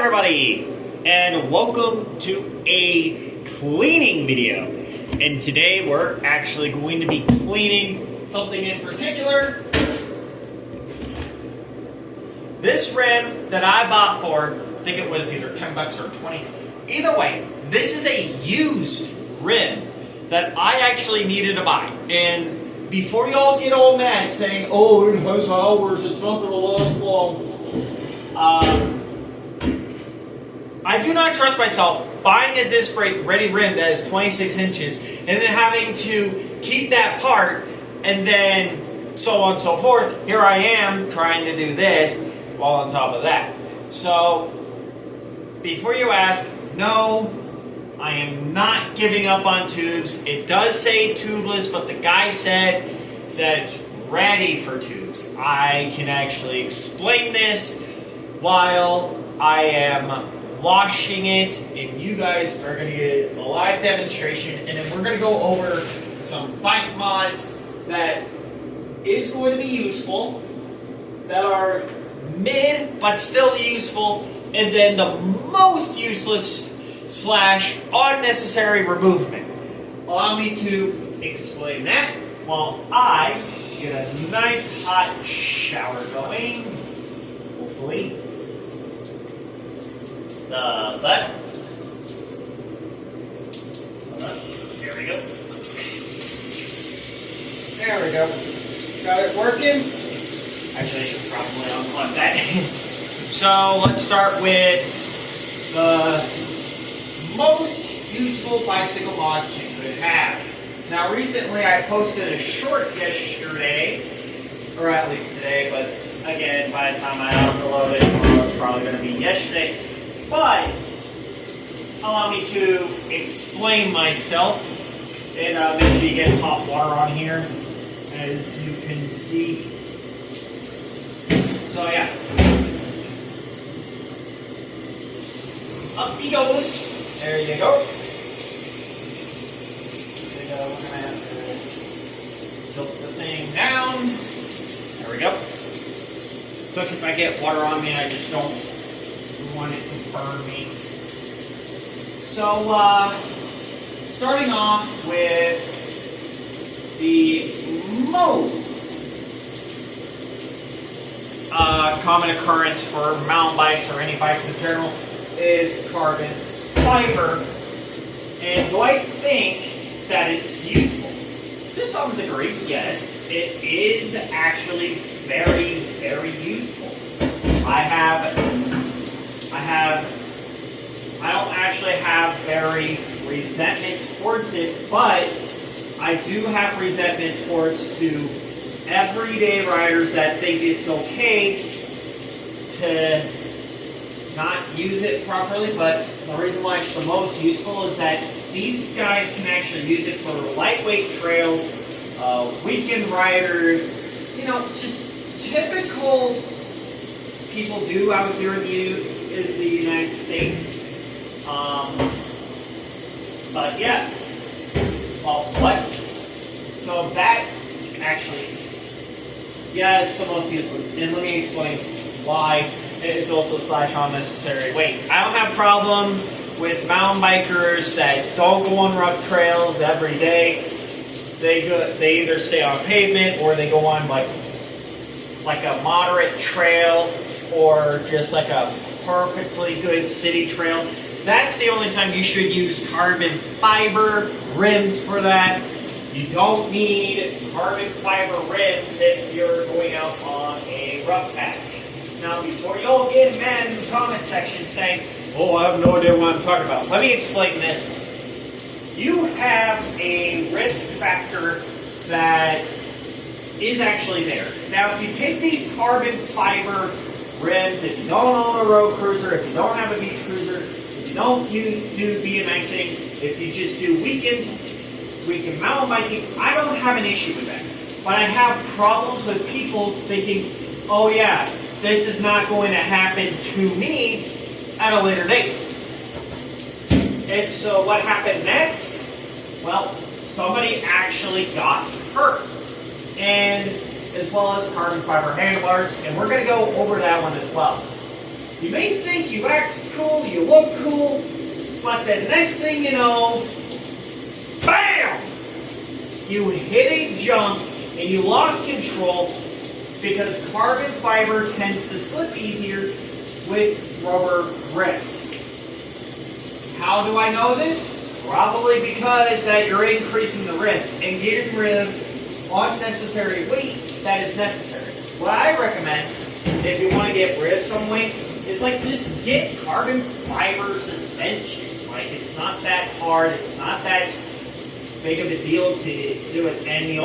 everybody, and welcome to a cleaning video. And today we're actually going to be cleaning something in particular. This rim that I bought for, I think it was either 10 bucks or 20. Either way, this is a used rim that I actually needed to buy. And before y'all get all mad saying, oh, it has hours, it's not going to last long. I do not trust myself buying a disc brake ready rim that is 26 inches and then having to keep that part and then so on and so forth. Here I am trying to do this while on top of that. So, before you ask, no, I am not giving up on tubes. It does say tubeless, but the guy said that it's ready for tubes. I can actually explain this while I am washing it, and you guys are going to get a live demonstration, and then we're going to go over some bike mods that is going to be useful, that are mid but still useful, and then the most useless slash unnecessary removement. Allow me to explain that while I get a nice hot shower going, hopefully. The butt. There we go. There we go. Got it working. Actually, I should probably unplug that. So let's start with the most useful bicycle mods you could have. Now, recently I posted a short yesterday, or at least today, but again, by the time I upload it, it's probably going to be yesterday. But allow me to explain myself, and make sure you get hot water on here, as you can see. So yeah, up he goes. There you go. We're gonna have to tilt the thing down. There we go. So if I get water on me, I just don't want it to burn me. So, starting off with the most common occurrence for mountain bikes or any bikes in general is carbon fiber. And do I think that it's useful? To some degree, yes. It is actually very, very useful. I don't actually have very resentment towards it, but I do have resentment towards to everyday riders that think it's okay to not use it properly. But the reason why it's the most useful is that these guys can actually use it for lightweight trails, weekend riders, you know, just typical people do out here in the United States. But yeah, well, what? So that actually, yeah, it's the most useless. And let me explain why it's also slash unnecessary weight. I don't have a problem with mountain bikers that don't go on rough trails every day. They either stay on pavement or they go on like a moderate trail or just like a perfectly good city trail. That's the only time you should use carbon fiber rims for that. You don't need carbon fiber rims if you're going out on a rough patch. Now, before you all get mad in the comment section saying, oh, I have no idea what I'm talking about, let me explain this. You have a risk factor that is actually there. Now, if you take these carbon fiber rims, if you don't own a road cruiser, if you don't have a beach cruiser, if you don't do BMXing, if you just do weekend mountain biking, I don't have an issue with that. But I have problems with people thinking, oh yeah, this is not going to happen to me at a later date. And so what happened next? Well, somebody actually got hurt. And as well as carbon fiber handlebars, and we're going to go over that one as well. You may think you act cool, you look cool, but the next thing you know, BAM! You hit a jump and you lost control because carbon fiber tends to slip easier with rubber grips. How do I know this? Probably because that you're increasing the risk and getting rid of unnecessary weight that is necessary. What I recommend, if you want to get rid of some weight, is like just get carbon fiber suspension. Like it's not that hard, it's not that big of a deal to do it. And the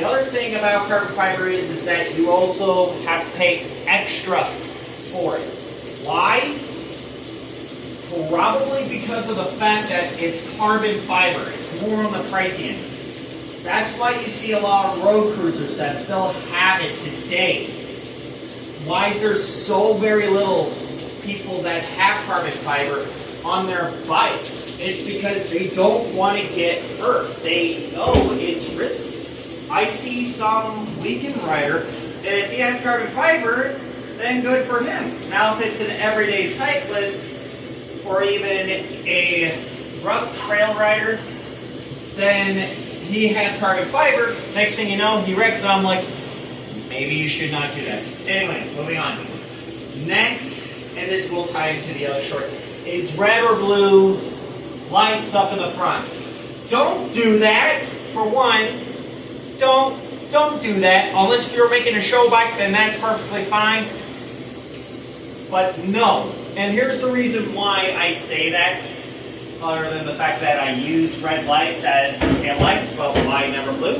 other thing about carbon fiber is that you also have to pay extra for it. Why? Probably because of the fact that it's carbon fiber. It's more on the pricey end. That's why you see a lot of road cruisers that still have it today. Why is there so very little people that have carbon fiber on their bikes? It's because they don't want to get hurt. They know it's risky. I see some weekend rider, and if he has carbon fiber, then good for him. Now if it's an everyday cyclist, or even a rough trail rider, then he has carbon fiber. Next thing you know, he wrecks, and I'm like, maybe you should not do that. Anyways, moving on. Next, and this will tie into the other short, is red or blue lights up in the front. Don't do that. For one, don't do that. Unless if you're making a show bike, then that's perfectly fine. But no. And here's the reason why I say that, other than the fact that I use red lights as tail lights, but why never blue?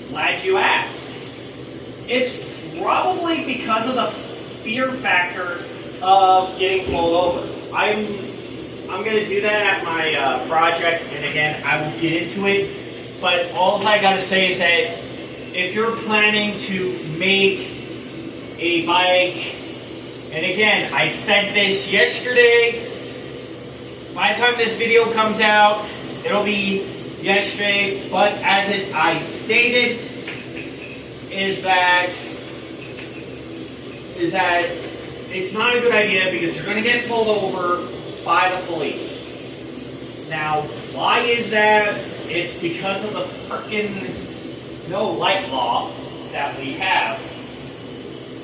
Glad you asked. It's probably because of the fear factor of getting pulled over. I'm going to do that at my project, and again, I will get into it. But all I got to say is that if you're planning to make a bike, and again, I said this yesterday. By the time this video comes out, it'll be yesterday. But as I stated, is that it's not a good idea because you're going to get pulled over by the police. Now, why is that? It's because of the frickin' no light law that we have.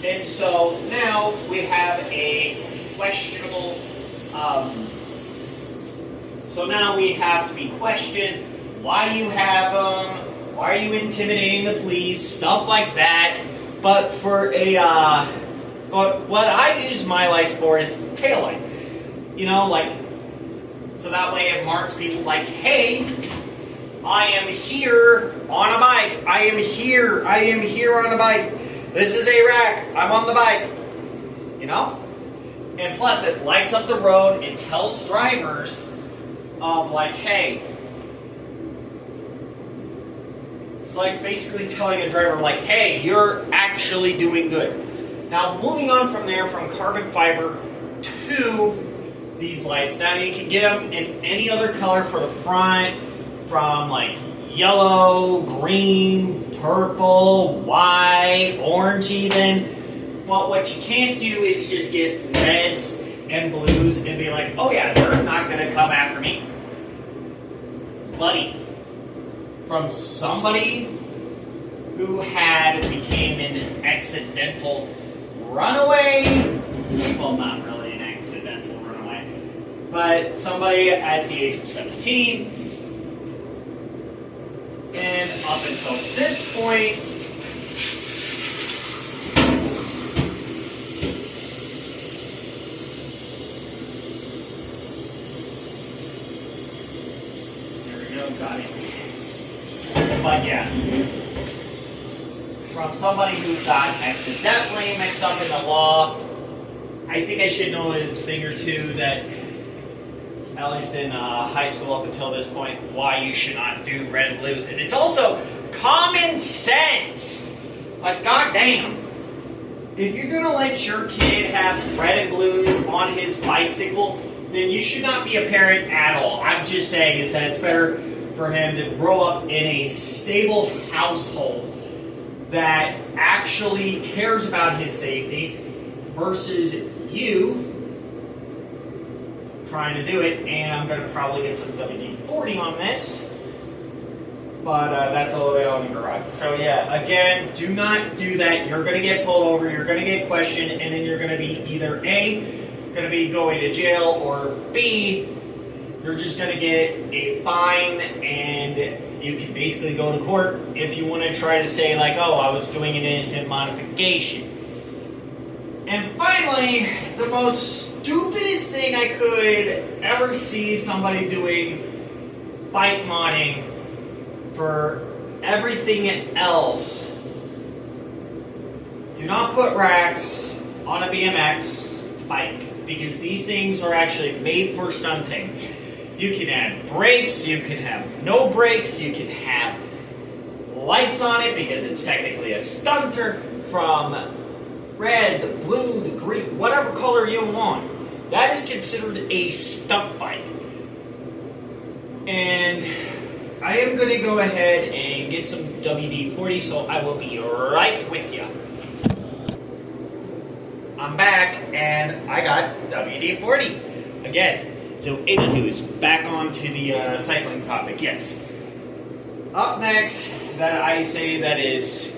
And so now we have a questionable, so now we have to be questioned why you have them, why are you intimidating the police, stuff like that. But for but what I use my lights for is taillight. You know, like, so that way it marks people like, hey, I am here on a bike. I am here on a bike. This is a rack. I'm on the bike. You know? And plus, it lights up the road and tells drivers of like, hey. It's like basically telling a driver like, hey, you're actually doing good. Now, moving on from there, from carbon fiber to these lights. Now, you can get them in any other color for the front, from like yellow, green, purple, white, orange even. But what you can't do is just get reds and blues and be like, oh yeah, they're not going to come after me. Buddy, from somebody who became an accidental runaway, well, not really an accidental runaway, but somebody at the age of 17, and up until this point, there we go, got it. But yeah, from somebody who got accidentally mixed up in the law, I think I should know a thing or two that, at least in high school up until this point, why you should not do red and blues. And it's also common sense. Like, goddamn. If you're going to let your kid have red and blues on his bicycle, then you should not be a parent at all. I'm just saying is that it's better for him to grow up in a stable household that actually cares about his safety versus you trying to do it, and I'm going to probably get some WD-40 on this, but that's all the way out in the garage. So yeah, again, do not do that. You're going to get pulled over, you're going to get questioned, and then you're going to be either A, going to be going to jail, or B, you're just going to get a fine, and you can basically go to court if you want to try to say like, oh, I was doing an innocent modification. And finally, the most stupidest thing I could ever see somebody doing bike modding for everything else. Do not put racks on a BMX bike, because these things are actually made for stunting. You can add brakes, you can have no brakes, you can have lights on it because it's technically a stunter, from red to blue to green, whatever color you want. That is considered a stunt bike. And I am going to go ahead and get some WD-40, so I will be right with you. I'm back, and I got WD-40 again. So anywho's, back onto the cycling topic, yes. Up next, that I say that is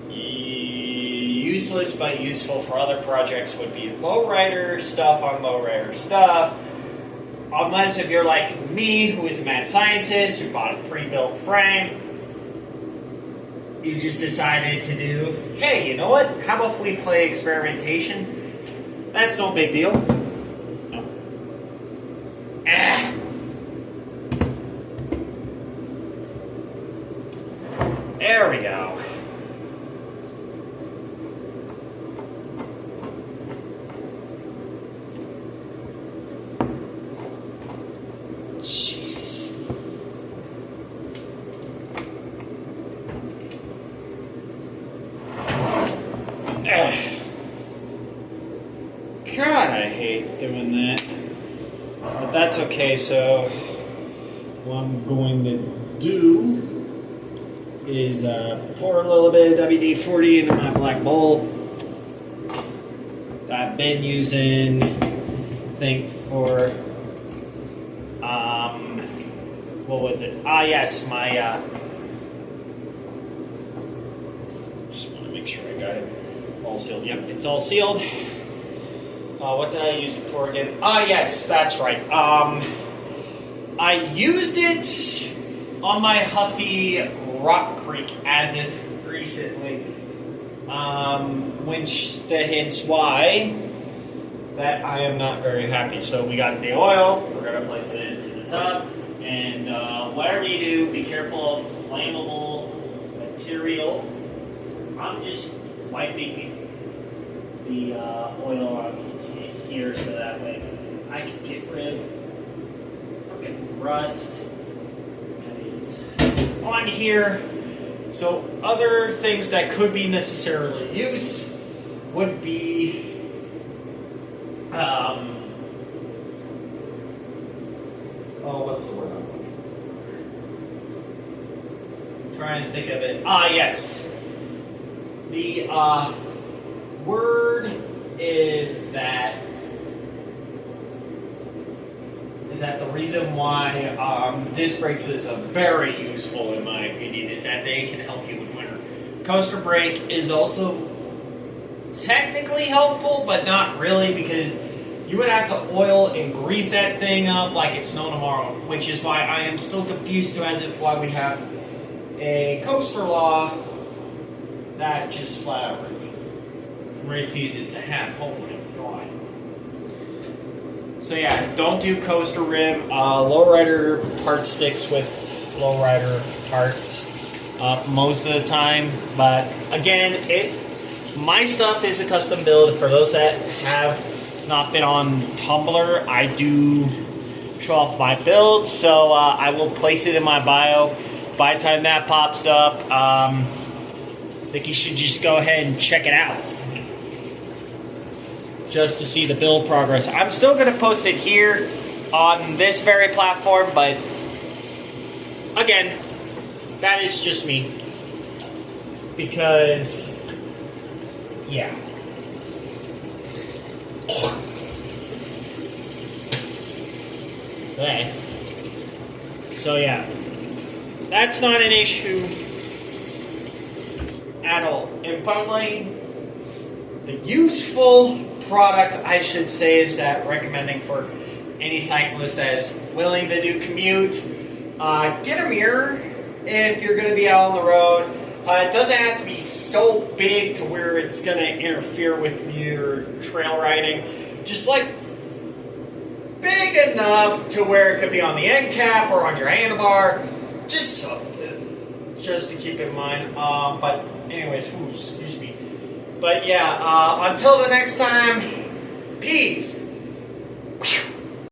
useless but useful for other projects would be lowrider stuff on lowrider stuff. Unless if you're like me, who is a mad scientist, who bought a pre-built frame, you just decided to do, hey, you know what? How about if we play experimentation? That's no big deal. No. There we go. Jesus. God, I hate doing that. But that's okay, so what I'm going to do is pour a little bit of WD-40 into my black bowl that I've been using, I think, for, what was it? Ah, yes, my, just want to make sure I got it all sealed. Yep, it's all sealed. What did I use it for again? Ah, yes, that's right. I used it on my Huffy Rock Creek as if recently. Which hence why that I am not very happy. So we got the oil, we're going to place it into the tub, and whatever you do, be careful of flammable material. I'm just wiping the oil on here so that way I can get rid of fucking rust that is on here. So other things that could be necessarily used would be what's the word I'm looking for? I'm trying to think of it. Ah, yes. The word is that the reason why disc brakes is very useful, in my opinion, is that they can help you in winter. Coaster brake is also technically helpful, but not really, because you would have to oil and grease that thing up like it's no tomorrow, which is why I am still confused as if why we have a coaster law that just flat out refuses to have hole rim. So yeah, don't do coaster rim. Lowrider part sticks with lowrider parts most of the time, but again, my stuff is a custom build. For those that have not been on Tumblr, I do show off my build, so I will place it in my bio. By the time that pops up, I think you should just go ahead and check it out, just to see the build progress. I'm still going to post it here on this very platform, but again, that is just me, because yeah. Okay. So yeah, that's not an issue at all. And finally, the useful product, I should say, is that recommending for any cyclist that is willing to do commute. Get a mirror if you're going to be out on the road. It doesn't have to be so big to where it's going to interfere with your trail riding. Just like big enough to where it could be on the end cap or on your handlebar. Just something, just to keep in mind. But anyways, excuse me. But yeah, until the next time, peace.